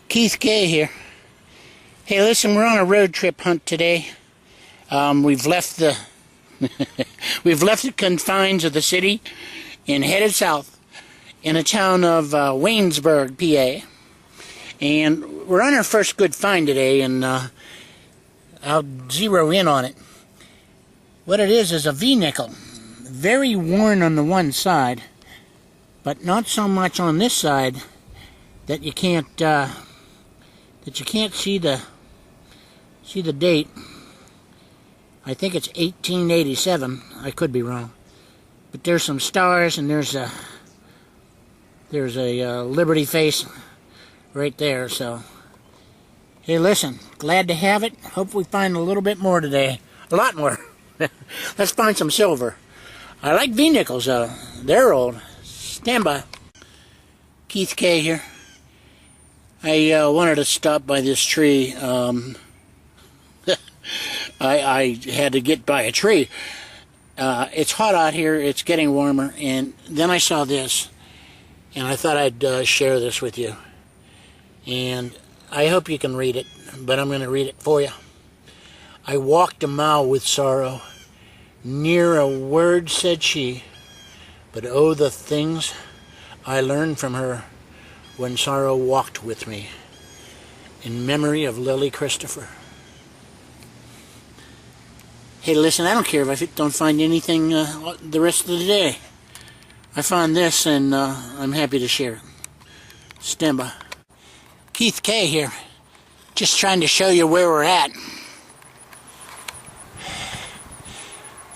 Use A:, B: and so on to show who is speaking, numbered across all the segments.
A: Keith Gay here. Hey, listen, we're on a road trip hunt today. We've left the we've left the confines of the city and headed south in a town of Waynesburg, PA. And we're on our first good find today, and I'll zero in on it. What it is a V-nickel. Very worn on the one side, but not so much on this side that you can't see the date. I think it's 1887. I could be wrong, but there's some stars and there's a Liberty face right there. So hey, listen, glad to have it. Hope we find a little bit more today, a lot more. Let's find some silver. I like V-nickels though. They're old. Stand by. Keith K here. I wanted to stop by this tree. I had to get by a tree. It's hot out here. It's getting warmer. And then I saw this, and I thought I'd share this with you. And I hope you can read it, but I'm going to read it for you. I walked a mile with sorrow. Near a word said she, but oh, the things I learned from her when sorrow walked with me. In memory of Lily Christopher. Hey, listen, I don't care if I don't find anything the rest of the day. I found this, and I'm happy to share it. Stand by. Keith K here. Just trying to show you where we're at.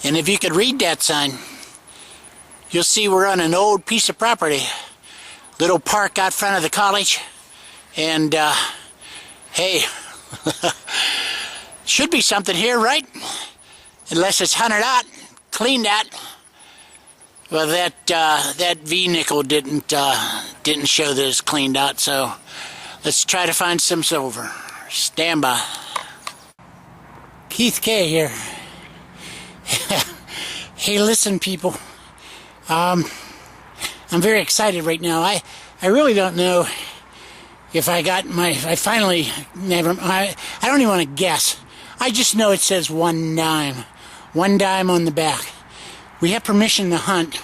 A: And if you could read that sign, you'll see we're on an old piece of property. Little park out front of the college. And, hey, should be something here, right? Unless it's hunted out, cleaned out. Well, that V-nickel didn't show that it's cleaned out, so let's try to find some silver. Stand by. Keith K here. Hey, listen, people. I'm very excited right now. I really don't know if I got I don't even want to guess. I just know it says $1. $1 on the back. We have permission to hunt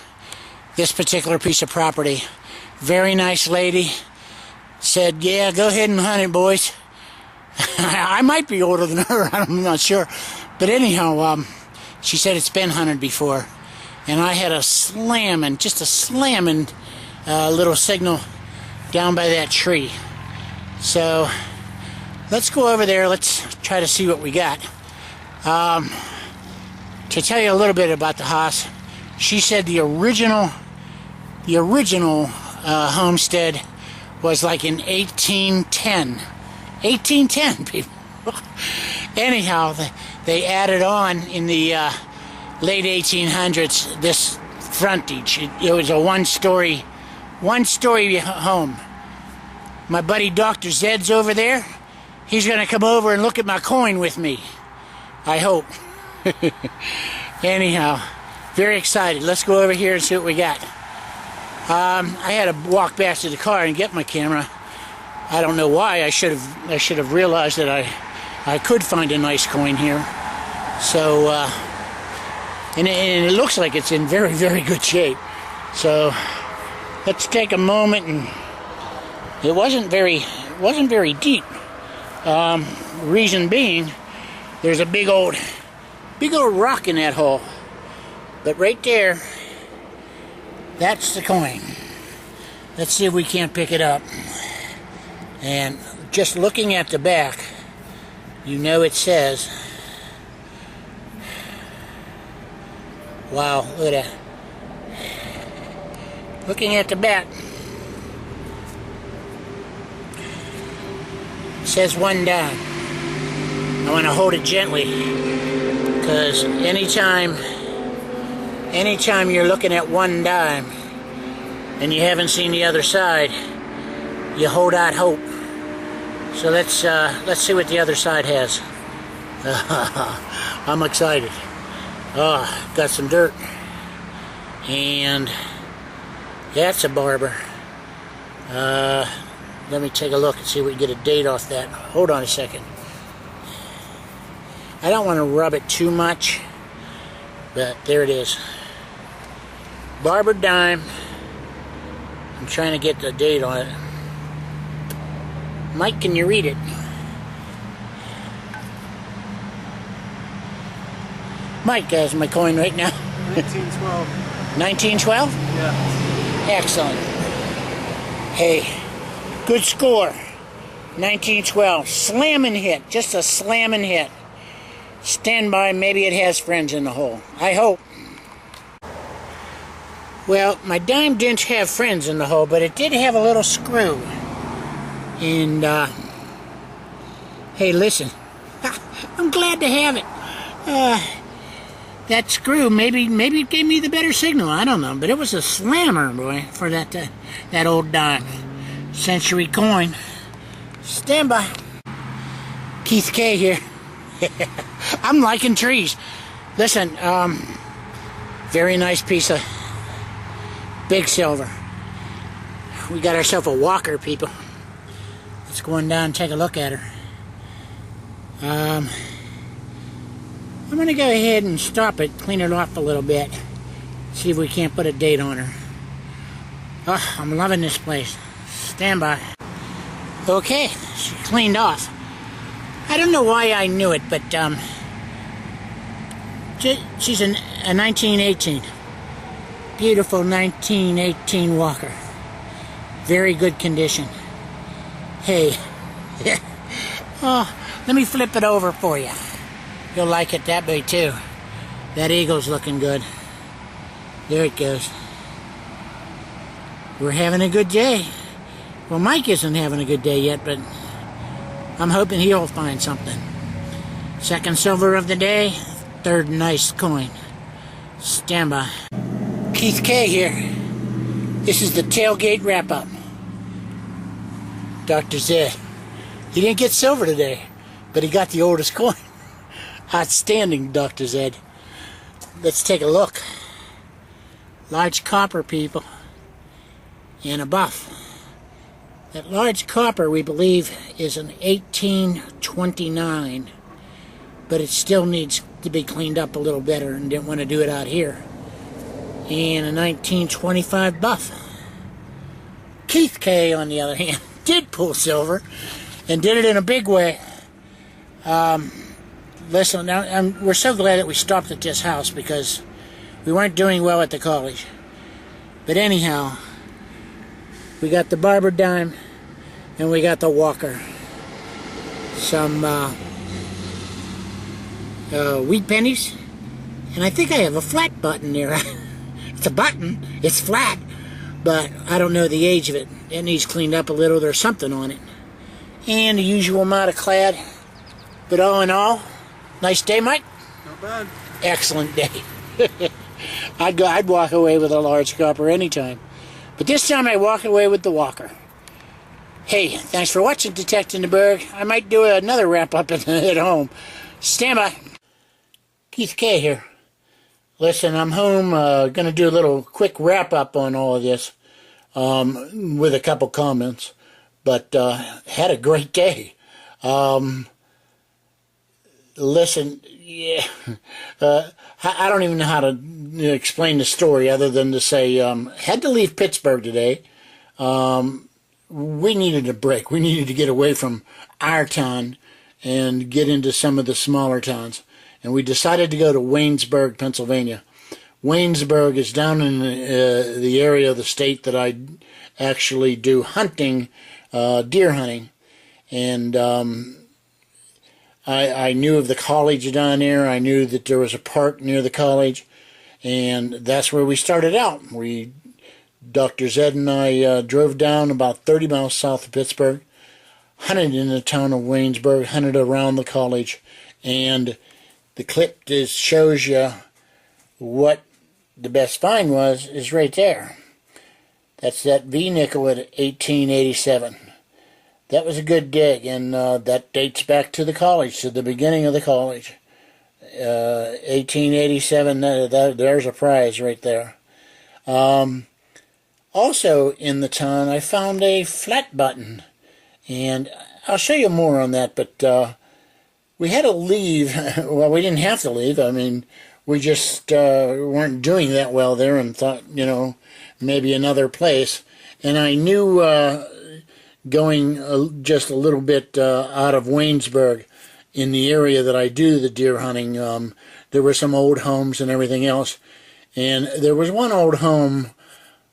A: this particular piece of property. Very nice lady. Said, yeah, go ahead and hunt it, boys. I might be older than her. I'm not sure. But anyhow, she said it's been hunted before. And I had just a slamming little signal down by that tree. So let's go over there. Let's try to see what we got. To tell you a little bit about the house, she said the original homestead was like in 1810. 1810, people. Anyhow, they added on in the late 1800s this frontage. It was a one-story home. My buddy Dr. Zed's over there. He's going to come over and look at my coin with me. I hope. Anyhow, very excited. Let's go over here and see what we got. I had to walk back to the car and get my camera. I don't know why. I should have realized that I could find a nice coin here. So, and it looks like it's in very, very good shape. So, let's take a moment, and it wasn't very deep. Reason being, there's a big old rock in that hole. But right there, that's the coin. Let's see if we can't pick it up. And just looking at the back, you know it says, wow, look at that. Looking at the back, it says $1. I want to hold it gently, because anytime you're looking at $1 and you haven't seen the other side, you hold out hope. So let's see what the other side has. I'm excited. Oh, got some dirt. And that's a barber. Let me take a look and see if we can get a date off that. Hold on a second. I don't want to rub it too much, but there it is. Barber dime. I'm trying to get the date on it. Mike, can you read it? Mike has my coin right now.
B: 1912.
A: 1912?
B: Yeah.
A: Excellent. Hey, good score. 1912. Slamming hit. Just a slamming hit. Stand by. Maybe it has friends in the hole. I hope. Well, my dime didn't have friends in the hole, but it did have a little screw. And, hey, listen. I'm glad to have it. That screw, maybe it gave me the better signal. I don't know, but it was a slammer, boy, for that old dime. Century coin. Stand by. Keith K here. I'm liking trees. Listen, very nice piece of big silver. We got ourselves a walker, people. Let's go on down and take a look at her. I'm going to go ahead and stop it, clean it off a little bit, see if we can't put a date on her. Oh, I'm loving this place. Stand by. Okay, she cleaned off. I don't know why I knew it, but she's a 1918. Beautiful 1918 walker. Very good condition. Hey. Oh, let me flip it over for you. You'll like it that way too. That eagle's looking good. There it goes. We're having a good day. Well, Mike isn't having a good day yet, but I'm hoping he'll find something. Second silver of the day, third nice coin. Stand by. Keith K here. This is the tailgate wrap-up. Dr. Zed. He didn't get silver today, but he got the oldest coin. Outstanding, Dr. Zed. Let's take a look. Large copper, people. And a buff. That large copper, we believe, is an 1829. But it still needs to be cleaned up a little better, and didn't want to do it out here. And a 1925 buff. Keith K, on the other hand, did pull silver, and did it in a big way. Listen, now, we're so glad that we stopped at this house, because we weren't doing well at the college. But anyhow, we got the barber dime, and we got the walker. Some wheat pennies, and I think I have a flat button there. It's a button, it's flat, but I don't know the age of it. It needs cleaned up a little. There's something on it. And the usual amount of clad. But all in all, nice day, Mike?
B: Not bad.
A: Excellent day. I'd walk away with a large copper anytime. But this time I walk away with the walker. Hey, thanks for watching Detecting the Berg. I might do another wrap-up at home. Stand by. Keith K here. Listen, I'm home, going to do a little quick wrap-up on all of this with a couple comments. But had a great day. Listen, yeah, I don't even know how to explain the story other than to say, had to leave Pittsburgh today. We needed a break. We needed to get away from our town and get into some of the smaller towns. And we decided to go to Waynesburg, Pennsylvania. Waynesburg is down in the area of the state that I actually do hunting, deer hunting. And I knew of the college down there. I knew that there was a park near the college. And that's where we started out. Dr. Zed and I drove down about 30 miles south of Pittsburgh, hunted in the town of Waynesburg, hunted around the college, and the clip just shows you what the best find was is right there. That's that V-nickel at 1887. That was a good dig, and that dates back to the college, to the beginning of the college. 1887, there's a prize right there. Also in the town, I found a flat button. And I'll show you more on that, but we had to leave. Well, we didn't have to leave. I mean, we just weren't doing that well there and thought, you know, maybe another place. And I knew going just a little bit out of Waynesburg in the area that I do the deer hunting, there were some old homes and everything else. And there was one old home,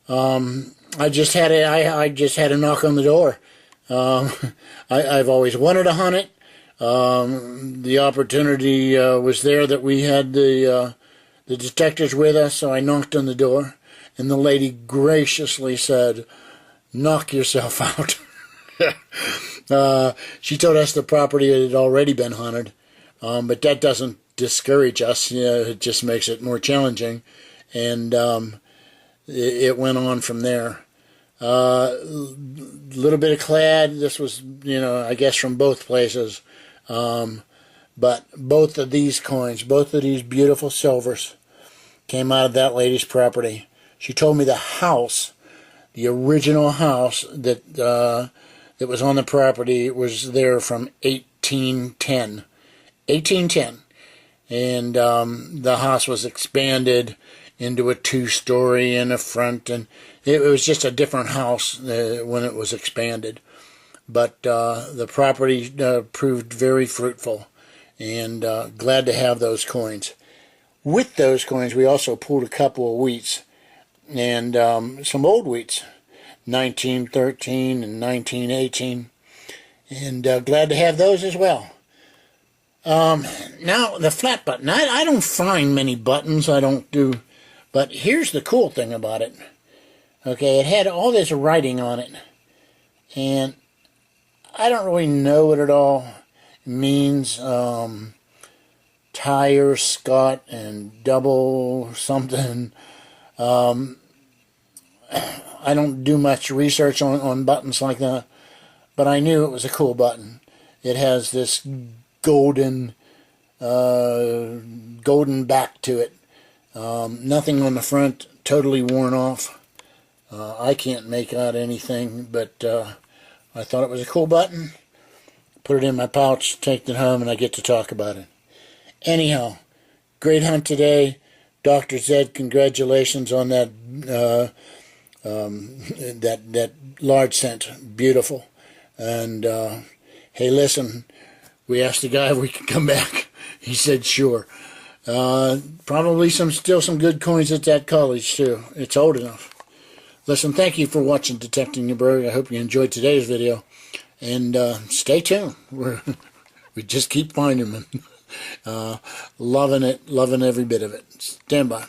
A: I just had to knock on the door. I've always wanted to hunt it. The opportunity was there that we had the detectives with us, so I knocked on the door, and the lady graciously said, "Knock yourself out." She told us the property had already been hunted, but that doesn't discourage us. You know, it just makes it more challenging, and it went on from there. Little bit of clad. This was, you know, I guess from both places. But both of these coins, both of these beautiful silvers, came out of that lady's property. She told me the house, the original house that that was on the property, was there from 1810. 1810. And the house was expanded into a two-story in the front, and it was just a different house when it was expanded. But the property proved very fruitful, and glad to have those coins. With those coins, we also pulled a couple of wheats, and some old wheats, 1913 and 1918, and glad to have those as well. Now, the flat button. I don't find many buttons, I don't do, but here's the cool thing about it. Okay, it had all this writing on it, and I don't really know what it all means. Tire, Scott, and double something. I don't do much research on buttons like that, but I knew it was a cool button. It has this golden back to it. Nothing on the front, totally worn off. I can't make out anything, but I thought it was a cool button. Put it in my pouch, take it home, and I get to talk about it. Anyhow, great hunt today. Dr. Zed, congratulations on that that large scent. Beautiful. And hey, listen, we asked the guy if we could come back. He said sure. Probably still some good coins at that college too. It's old enough. Listen, thank you for watching Detecting Your Bird. I hope you enjoyed today's video. And stay tuned. We just keep finding them. Loving it, loving every bit of it. Stand by.